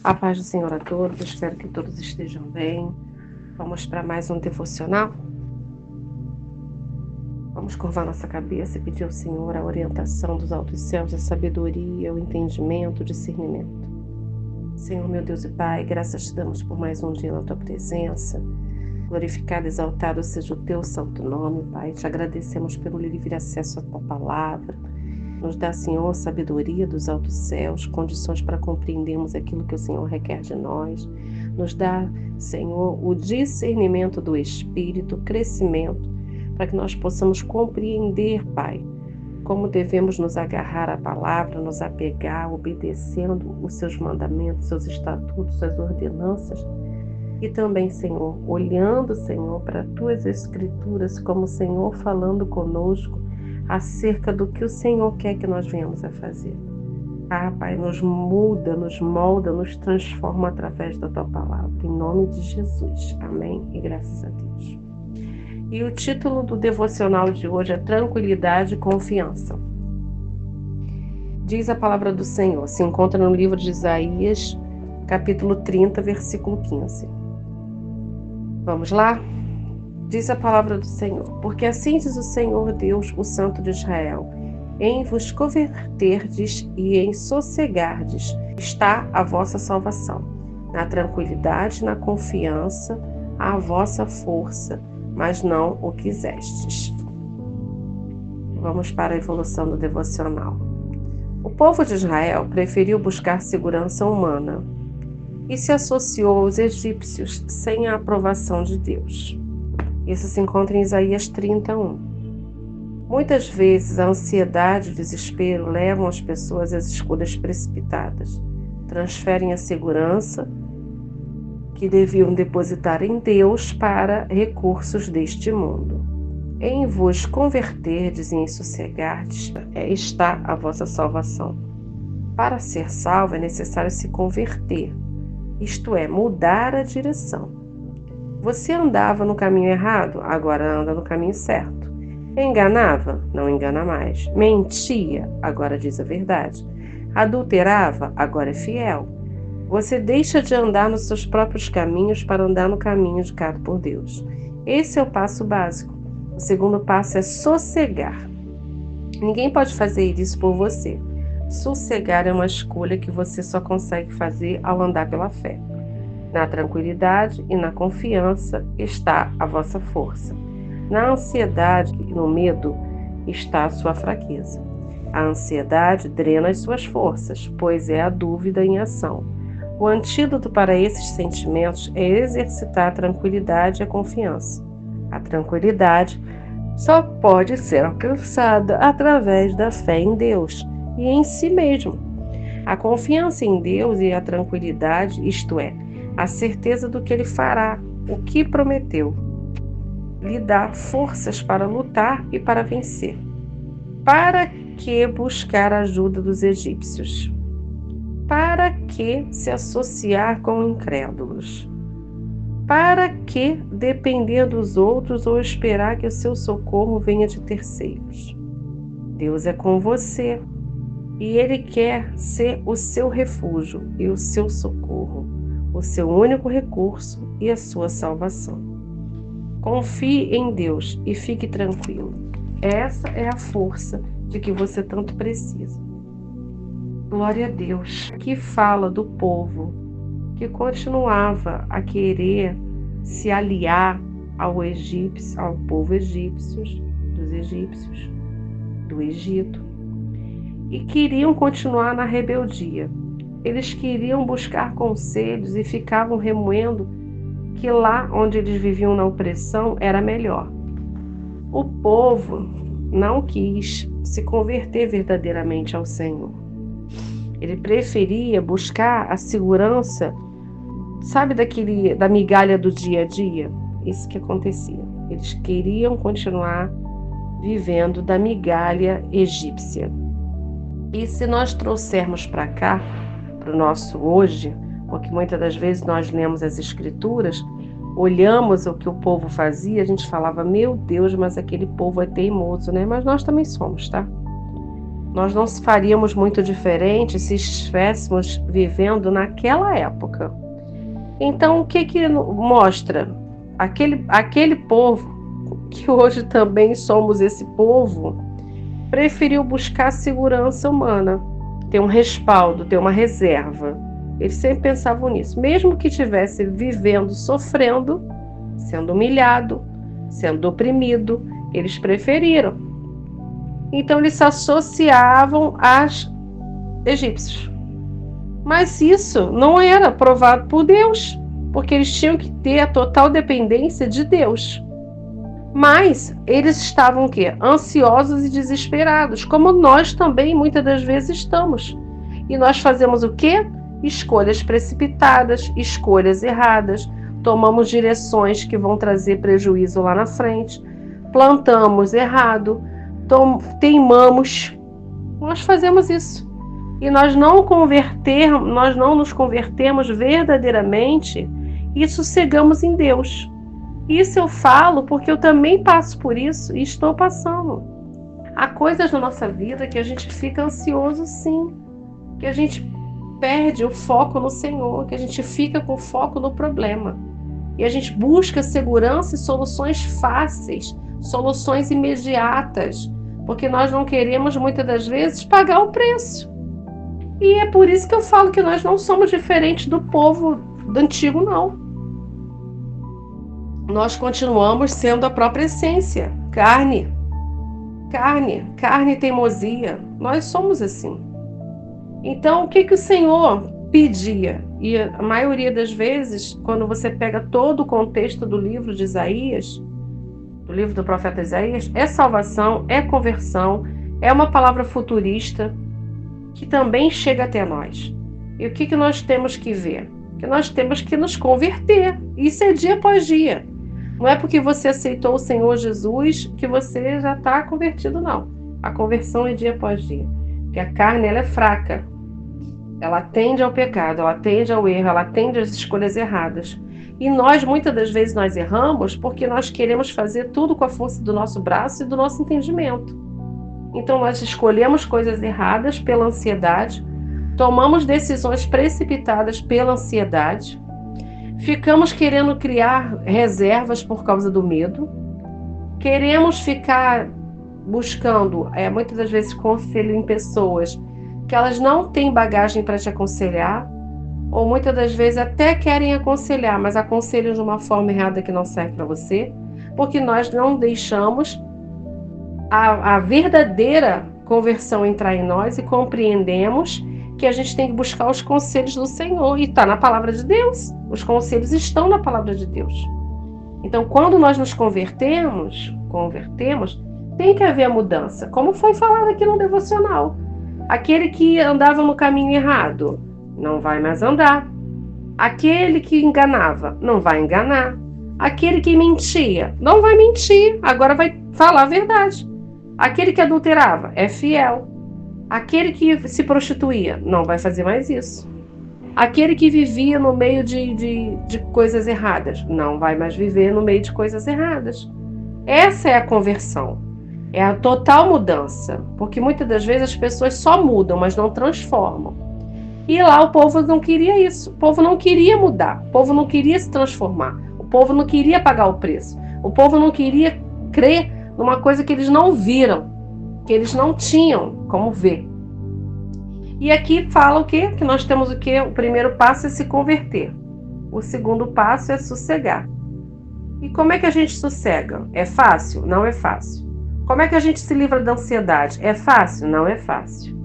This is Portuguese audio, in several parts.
A paz do Senhor a todos, espero que todos estejam bem. Vamos para mais um devocional? Vamos curvar nossa cabeça e pedir ao Senhor a orientação dos altos céus, a sabedoria, o entendimento, o discernimento. Senhor, meu Deus e Pai, graças te damos por mais um dia na Tua presença. Glorificado e exaltado seja o Teu santo nome, Pai. Te agradecemos pelo livre acesso à Tua palavra. Nos dá, Senhor, sabedoria dos altos céus, condições para compreendermos aquilo que o Senhor requer de nós. Nos dá, Senhor, o discernimento do Espírito, o crescimento, para que nós possamos compreender, Pai, como devemos nos agarrar à palavra, nos apegar, obedecendo os Seus mandamentos, Seus estatutos, Suas ordenanças. E também, Senhor, olhando, Senhor, para As Tuas Escrituras, como o Senhor falando conosco, acerca do que o Senhor quer que nós venhamos a fazer. Pai, nos muda, nos molda, nos transforma através da Tua palavra. Em nome de Jesus. Amém e graças a Deus. E o título do devocional de hoje é Tranquilidade e Confiança. Diz a palavra do Senhor, se encontra no livro de Isaías, capítulo 30, versículo 15. Vamos lá? Diz a palavra do Senhor, porque assim diz o Senhor Deus, o Santo de Israel, em vos converterdes e em sossegardes está a vossa salvação, na tranquilidade e na confiança a vossa força, mas não o quisestes. Vamos para a evolução do devocional. O povo de Israel preferiu buscar segurança humana e se associou aos egípcios sem a aprovação de Deus. Isso se encontra em Isaías 31. Muitas vezes a ansiedade e o desespero levam as pessoas às escolhas precipitadas. Transferem a segurança que deviam depositar em Deus para recursos deste mundo. Em vos converterdes e em sossegardes está a vossa salvação. Para ser salvo é necessário se converter, isto é, mudar a direção. Você andava no caminho errado, agora anda no caminho certo. Enganava, não engana mais. Mentia, agora diz a verdade. Adulterava, agora é fiel. Você deixa de andar nos seus próprios caminhos para andar no caminho indicado por Deus. Esse é o passo básico. O segundo passo é sossegar. Ninguém pode fazer isso por você. Sossegar é uma escolha que você só consegue fazer ao andar pela fé. Na tranquilidade e na confiança está a vossa força. Na ansiedade e no medo está a sua fraqueza. A ansiedade drena as suas forças, pois é a dúvida em ação. O antídoto para esses sentimentos é exercitar a tranquilidade e a confiança. A tranquilidade só pode ser alcançada através da fé em Deus e em si mesmo. A confiança em Deus e a tranquilidade, isto é, a certeza do que Ele fará, o que prometeu, lhe dá forças para lutar e para vencer. Para que buscar a ajuda dos egípcios? Para que se associar com incrédulos? Para que depender dos outros ou esperar que o seu socorro venha de terceiros? Deus é com você e Ele quer ser o seu refúgio e o seu socorro, o seu único recurso e a sua salvação. Confie em Deus e fique tranquilo. Essa é a força de que você tanto precisa. Glória a Deus, que fala do povo que continuava a querer se aliar ao povo egípcio, dos egípcios, do Egito, e queriam continuar na rebeldia. Eles queriam buscar conselhos e ficavam remoendo que lá onde eles viviam na opressão era melhor. O povo não quis se converter verdadeiramente ao Senhor. Ele preferia buscar a segurança, sabe, da migalha do dia a dia? Isso que acontecia. Eles queriam continuar vivendo da migalha egípcia. E se nós trouxermos para cá, para o nosso hoje, porque muitas das vezes nós lemos as Escrituras, olhamos o que o povo fazia, a gente falava, meu Deus, mas aquele povo é teimoso, né? Mas nós também somos, tá? Nós não faríamos muito diferente se estivéssemos vivendo naquela época. Então, o que mostra? Aquele povo, que hoje também somos esse povo, preferiu buscar segurança humana, ter um respaldo, ter uma reserva. Eles sempre pensavam nisso. Mesmo que estivesse vivendo, sofrendo, sendo humilhado, sendo oprimido, eles preferiram. Então, eles se associavam aos egípcios. Mas isso não era aprovado por Deus, porque eles tinham que ter a total dependência de Deus. Mas eles estavam o quê? Ansiosos e desesperados, como nós também muitas das vezes estamos. E nós fazemos o quê? Escolhas precipitadas, escolhas erradas, tomamos direções que vão trazer prejuízo lá na frente, plantamos errado, teimamos. Nós fazemos isso. E nós não nos convertemos verdadeiramente e sossegamos em Deus. Isso eu falo porque eu também passo por isso e estou passando. Há coisas na nossa vida que a gente fica ansioso, sim, que a gente perde o foco no Senhor, que a gente fica com foco no problema. E a gente busca segurança e soluções fáceis, soluções imediatas, porque nós não queremos muitas das vezes pagar o preço. E é por isso que eu falo que nós não somos diferentes do povo do antigo, não. Nós continuamos sendo a própria essência, carne e teimosia. Nós somos assim. Então, o que o Senhor pedia? E a maioria das vezes, quando você pega todo o contexto do livro de Isaías, do livro do profeta Isaías, é salvação, é conversão, é uma palavra futurista que também chega até nós. E o que nós temos que ver? Que nós temos que nos converter. Isso é dia após dia. Não é porque você aceitou o Senhor Jesus que você já está convertido, não. A conversão é dia após dia. Porque a carne, ela é fraca. Ela tende ao pecado, ela tende ao erro, ela tende às escolhas erradas. E nós, muitas das vezes, nós erramos porque nós queremos fazer tudo com a força do nosso braço e do nosso entendimento. Então, nós escolhemos coisas erradas pela ansiedade, tomamos decisões precipitadas pela ansiedade, ficamos querendo criar reservas por causa do medo, queremos ficar buscando, muitas das vezes, conselho em pessoas que elas não têm bagagem para te aconselhar, ou muitas das vezes até querem aconselhar, mas aconselham de uma forma errada que não serve para você, porque nós não deixamos a verdadeira conversão entrar em nós e compreendemos que a gente tem que buscar os conselhos do Senhor, e está na palavra de Deus. Os conselhos estão na palavra de Deus. Então, quando nós nos convertemos, tem que haver a mudança, como foi falado aqui no devocional. Aquele que andava no caminho errado, não vai mais andar. Aquele que enganava, não vai enganar. Aquele que mentia, não vai mentir, agora vai falar a verdade. Aquele que adulterava, é fiel. Aquele que se prostituía, não vai fazer mais isso. Aquele que vivia no meio de coisas erradas, não vai mais viver no meio de coisas erradas. Essa é a conversão. É a total mudança. Porque muitas das vezes as pessoas só mudam, mas não transformam. E lá o povo não queria isso. O povo não queria mudar. O povo não queria se transformar. O povo não queria pagar o preço. O povo não queria crer numa coisa que eles não viram, que eles não tinham como ver. E aqui fala o quê? Que nós temos o quê? O primeiro passo é se converter. O segundo passo é sossegar. E como é que a gente sossega? É fácil? Não é fácil. Como é que a gente se livra da ansiedade? É fácil? Não é fácil.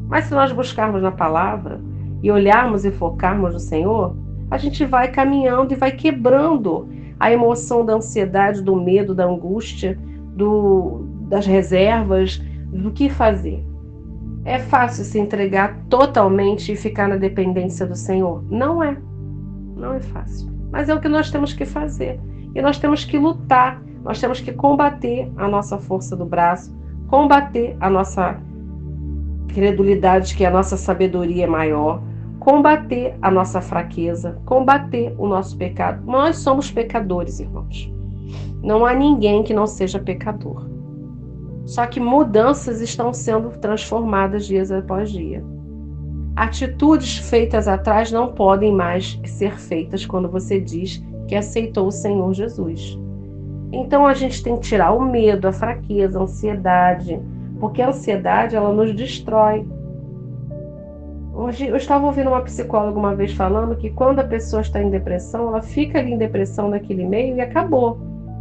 Mas se nós buscarmos na palavra e olharmos e focarmos no Senhor, a gente vai caminhando e vai quebrando a emoção da ansiedade, do medo, da angústia, das reservas, do que fazer. É fácil se entregar totalmente e ficar na dependência do Senhor? Não é. Não é fácil. Mas é o que nós temos que fazer. E nós temos que lutar. Nós temos que combater a nossa força do braço, combater a nossa credulidade, que a nossa sabedoria é maior, combater a nossa fraqueza, combater o nosso pecado. Nós somos pecadores, irmãos. Não há ninguém que não seja pecador. Só que mudanças estão sendo transformadas dias após dia. Atitudes feitas atrás não podem mais ser feitas quando você diz que aceitou o Senhor Jesus. Então a gente tem que tirar o medo, a fraqueza, a ansiedade, porque a ansiedade ela nos destrói. Hoje eu estava ouvindo uma psicóloga uma vez falando que quando a pessoa está em depressão, ela fica ali em depressão naquele meio e acabou.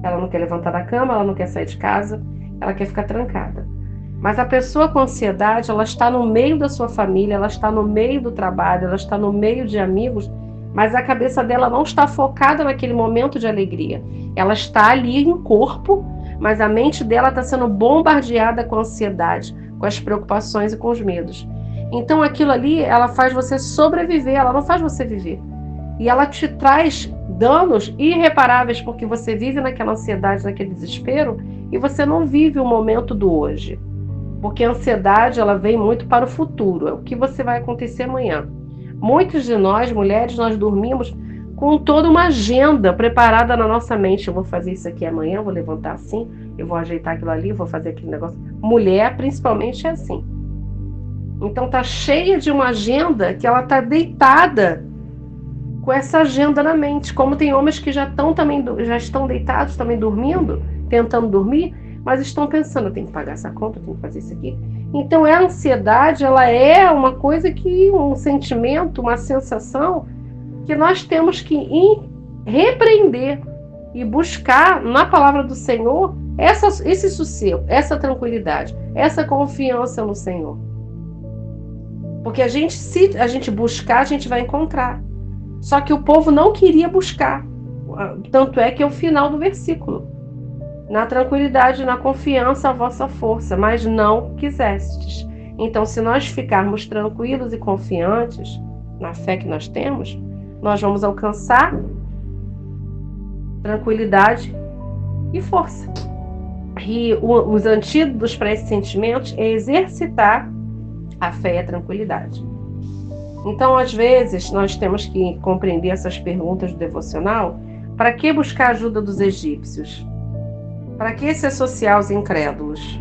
Ela não quer levantar da cama, ela não quer sair de casa, ela quer ficar trancada. Mas a pessoa com ansiedade, ela está no meio da sua família, ela está no meio do trabalho, ela está no meio de amigos, mas a cabeça dela não está focada naquele momento de alegria. Ela está ali em corpo, mas a mente dela está sendo bombardeada com a ansiedade, com as preocupações e com os medos. Então aquilo ali, ela faz você sobreviver, ela não faz você viver. E ela te traz danos irreparáveis, porque você vive naquela ansiedade, naquele desespero, e você não vive o momento do hoje. Porque a ansiedade, ela vem muito para o futuro, é o que você vai acontecer amanhã. Muitos de nós, mulheres, nós dormimos com toda uma agenda preparada na nossa mente. Eu vou fazer isso aqui amanhã, eu vou levantar assim, eu vou ajeitar aquilo ali, vou fazer aquele negócio. Mulher, principalmente, é assim. Então tá cheia de uma agenda que ela tá deitada com essa agenda na mente. Como tem homens que já estão deitados, também dormindo, tentando dormir, mas estão pensando, eu tenho que pagar essa conta, eu tenho que fazer isso aqui. Então a ansiedade, ela é uma coisa que, um sentimento, uma sensação que nós temos que repreender e buscar na palavra do Senhor esse sossego, essa tranquilidade, essa confiança no Senhor. Porque se a gente buscar, a gente vai encontrar. Só que o povo não queria buscar. Tanto é que é o final do versículo. Na tranquilidade, na confiança, a vossa força, mas não quisestes. Então, se nós ficarmos tranquilos e confiantes na fé que nós temos, nós vamos alcançar tranquilidade e força. E os antídotos para esses sentimentos é exercitar a fé e a tranquilidade. Então, às vezes, nós temos que compreender essas perguntas do devocional. Para que buscar a ajuda dos egípcios? Para que se associar aos incrédulos?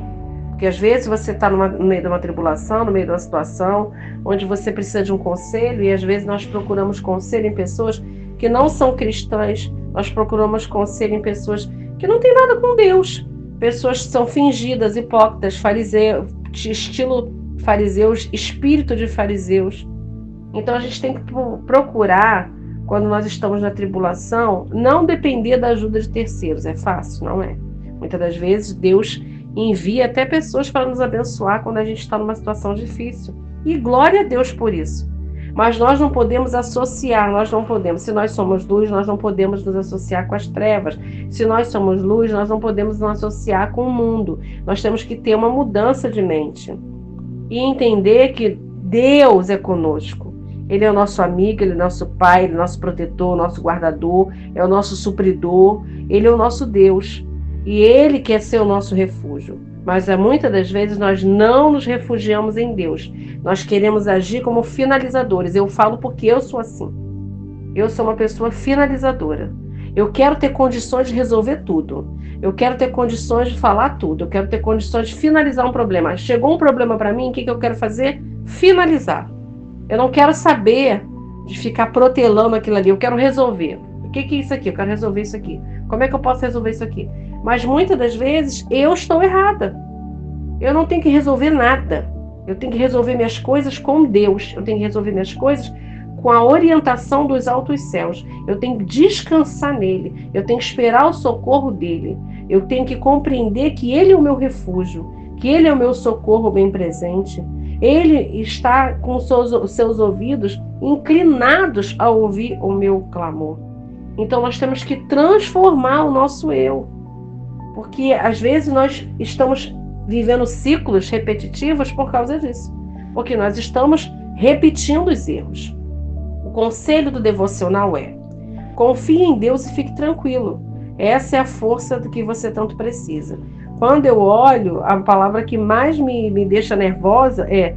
Porque às vezes você está no meio de uma tribulação, no meio de uma situação onde você precisa de um conselho, e às vezes nós procuramos conselho em pessoas que não são cristãs, nós procuramos conselho em pessoas que não têm nada com Deus, pessoas que são fingidas, hipócritas, fariseus, estilo fariseus, espírito de fariseus. Então a gente tem que procurar, quando nós estamos na tribulação, não depender da ajuda de terceiros. É fácil? Não é. Muitas das vezes Deus envia até pessoas para nos abençoar quando a gente está numa situação difícil. E glória a Deus por isso. Mas nós não podemos associar, nós não podemos. Se nós somos luz, nós não podemos nos associar com as trevas. Se nós somos luz, nós não podemos nos associar com o mundo. Nós temos que ter uma mudança de mente. E entender que Deus é conosco. Ele é o nosso amigo, Ele é o nosso Pai, Ele é o nosso protetor, nosso guardador, é o nosso supridor, Ele é o nosso Deus. E Ele quer ser o nosso refúgio. Mas muitas das vezes nós não nos refugiamos em Deus. Nós queremos agir como finalizadores. Eu falo porque eu sou assim. Eu sou uma pessoa finalizadora. Eu quero ter condições de resolver tudo. Eu quero ter condições de falar tudo. Eu quero ter condições de finalizar um problema. Chegou um problema para mim, o que eu quero fazer? Finalizar. Eu não quero saber de ficar protelando aquilo ali. Eu quero resolver. O que é isso aqui? Eu quero resolver isso aqui. Como é que eu posso resolver isso aqui? Mas muitas das vezes eu estou errada. Eu não tenho que resolver nada. Eu tenho que resolver minhas coisas com Deus. Eu tenho que resolver minhas coisas com a orientação dos altos céus. Eu tenho que descansar nele. Eu tenho que esperar o socorro dele. Eu tenho que compreender que ele é o meu refúgio, que ele é o meu socorro bem presente. Ele está com os seus ouvidos inclinados a ouvir o meu clamor. Então nós temos que transformar o nosso eu. Porque às vezes nós estamos vivendo ciclos repetitivos por causa disso. Porque nós estamos repetindo os erros. O conselho do devocional é: confie em Deus e fique tranquilo. Essa é a força do que você tanto precisa. Quando eu olho, a palavra que mais me deixa nervosa é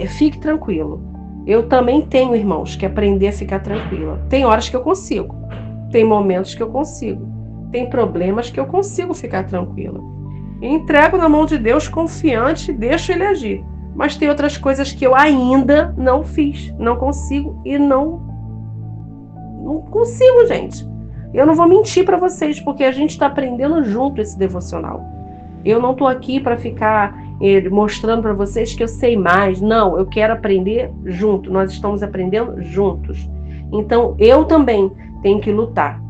fique tranquilo. Eu também tenho, irmãos, que aprender a ficar tranquila. Tem horas que eu consigo. Tem momentos que eu consigo. Tem problemas que eu consigo ficar tranquila. entrego na mão de Deus confiante e deixo Ele agir. Mas tem outras coisas que eu ainda não fiz, não consigo e não consigo, gente. Eu não vou mentir para vocês, porque a gente está aprendendo junto esse devocional. Eu não estou aqui para ficar mostrando para vocês que eu sei mais. Não, eu quero aprender junto. Nós estamos aprendendo juntos. Então, eu também tenho que lutar.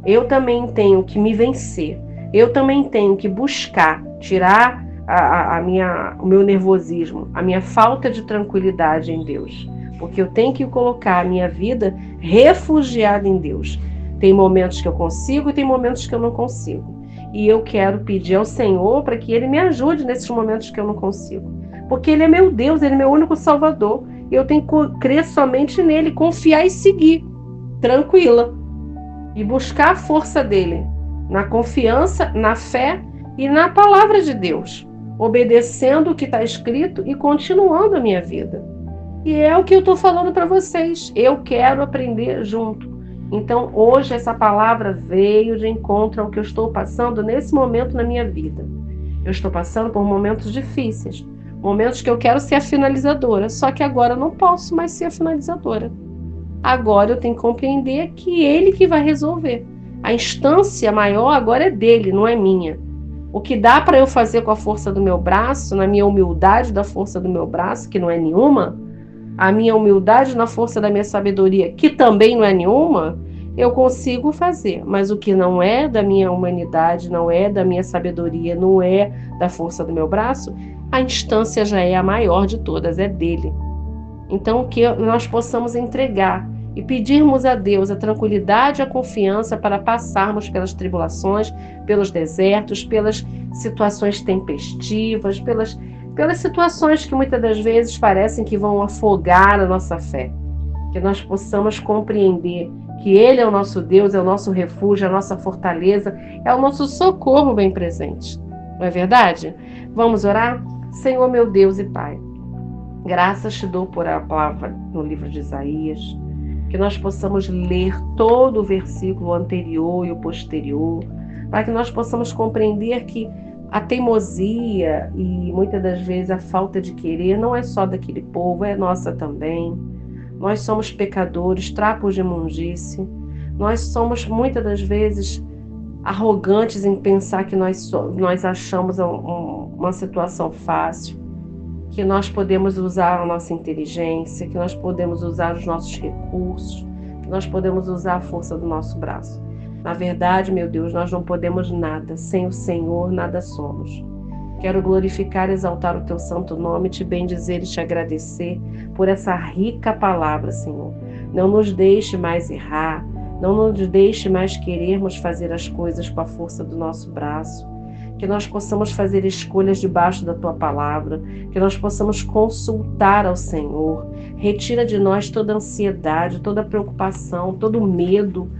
Eu também tenho que me vencer. Eu também tenho que buscar tirar o meu nervosismo, a minha falta de tranquilidade em Deus. Porque eu tenho que colocar a minha vida refugiada em Deus. Tem momentos que eu consigo e tem momentos que eu não consigo. E eu quero pedir ao Senhor para que Ele me ajude nesses momentos que eu não consigo. Porque Ele é meu Deus, Ele é meu único Salvador. E eu tenho que crer somente nele, confiar e seguir, tranquila. E buscar a força dEle, na confiança, na fé e na palavra de Deus. Obedecendo o que está escrito e continuando a minha vida. E é o que eu estou falando para vocês. Eu quero aprender junto. Então, hoje, essa palavra veio de encontro ao que eu estou passando nesse momento na minha vida. Eu estou passando por momentos difíceis, momentos que eu quero ser a finalizadora, só que agora eu não posso mais ser a finalizadora. Agora eu tenho que compreender que Ele que vai resolver. A instância maior agora é dele, não é minha. O que dá para eu fazer com a força do meu braço, na minha humildade da força do meu braço, que não é nenhuma, a minha humildade na força da minha sabedoria, que também não é nenhuma, eu consigo fazer. Mas o que não é da minha humanidade, não é da minha sabedoria, não é da força do meu braço, a instância já é a maior de todas, é dele. Então, que nós possamos entregar e pedirmos a Deus a tranquilidade e a confiança para passarmos pelas tribulações, pelos desertos, pelas situações tempestivas, pelas situações que muitas das vezes parecem que vão afogar a nossa fé. Que nós possamos compreender que Ele é o nosso Deus, é o nosso refúgio, é a nossa fortaleza, é o nosso socorro bem presente. Não é verdade? Vamos orar? Senhor, meu Deus e Pai, graças te dou por a palavra no livro de Isaías, que nós possamos ler todo o versículo anterior e o posterior, para que nós possamos compreender que a teimosia e muitas das vezes a falta de querer não é só daquele povo, é nossa também. Nós somos pecadores, trapos de imundície. Nós somos muitas das vezes arrogantes em pensar que nós achamos uma situação fácil, que nós podemos usar a nossa inteligência, que nós podemos usar os nossos recursos, que nós podemos usar a força do nosso braço. Na verdade, meu Deus, nós não podemos nada. Sem o Senhor, nada somos. Quero glorificar e exaltar o teu santo nome, te bendizer e te agradecer por essa rica palavra, Senhor. Não nos deixe mais errar, não nos deixe mais querermos fazer as coisas com a força do nosso braço. Que nós possamos fazer escolhas debaixo da tua palavra, que nós possamos consultar ao Senhor. Retira de nós toda ansiedade, toda preocupação, todo medo,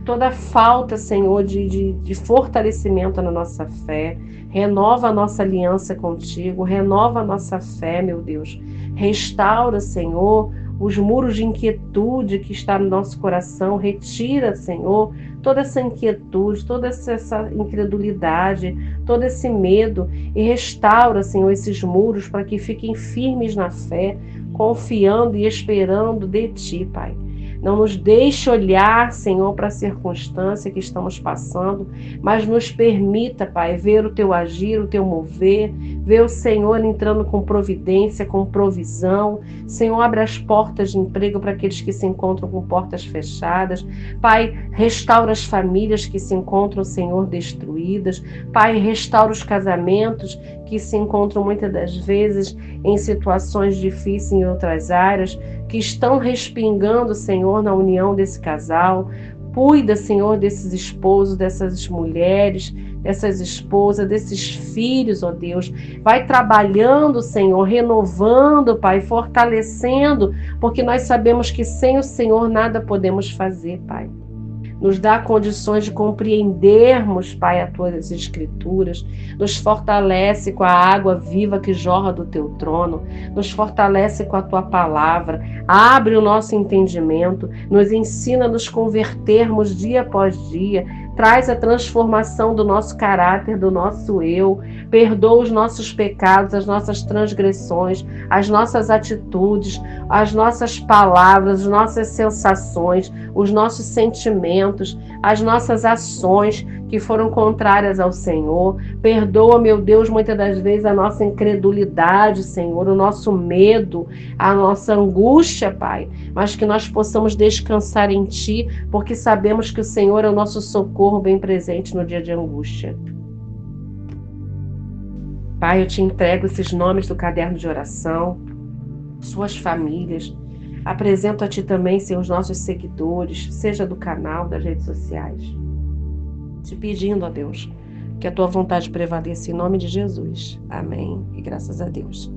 toda falta, Senhor, de fortalecimento na nossa fé. Renova a nossa aliança contigo, renova a nossa fé, meu Deus. Restaura, Senhor, os muros de inquietude que está no nosso coração. Retira, Senhor, toda essa inquietude, toda essa incredulidade, todo esse medo e restaura, Senhor, esses muros para que fiquem firmes na fé, confiando e esperando de Ti, Pai. Não nos deixe olhar, Senhor, para a circunstância que estamos passando, mas nos permita, Pai, ver o Teu agir, o Teu mover, ver o Senhor entrando com providência, com provisão. Senhor, abre as portas de emprego para aqueles que se encontram com portas fechadas. Pai, restaura as famílias que se encontram, Senhor, destruídas. Pai, restaura os casamentos que se encontram muitas das vezes em situações difíceis em outras áreas, que estão respingando, Senhor, na união desse casal. Cuida, Senhor, desses esposos, dessas mulheres, dessas esposas, desses filhos, ó Deus. Vai trabalhando, Senhor, renovando, Pai, fortalecendo, porque nós sabemos que sem o Senhor nada podemos fazer, Pai. Nos dá condições de compreendermos, Pai, as Tuas Escrituras. Nos fortalece com a água viva que jorra do Teu trono. Nos fortalece com a Tua palavra. Abre o nosso entendimento. Nos ensina a nos convertermos dia após dia. Traz a transformação do nosso caráter, do nosso eu. Perdoa os nossos pecados, as nossas transgressões, as nossas atitudes, as nossas palavras, as nossas sensações, os nossos sentimentos, as nossas ações que foram contrárias ao Senhor. Perdoa, meu Deus, muitas das vezes a nossa incredulidade, Senhor, o nosso medo, a nossa angústia, Pai, mas que nós possamos descansar em Ti, porque sabemos que o Senhor é o nosso socorro bem presente no dia de angústia. Pai, eu te entrego esses nomes do caderno de oração, suas famílias. Apresento a Ti também, Senhor, os nossos seguidores, seja do canal, das redes sociais. Te pedindo, ó Deus, que a Tua vontade prevaleça em nome de Jesus. Amém. E graças a Deus.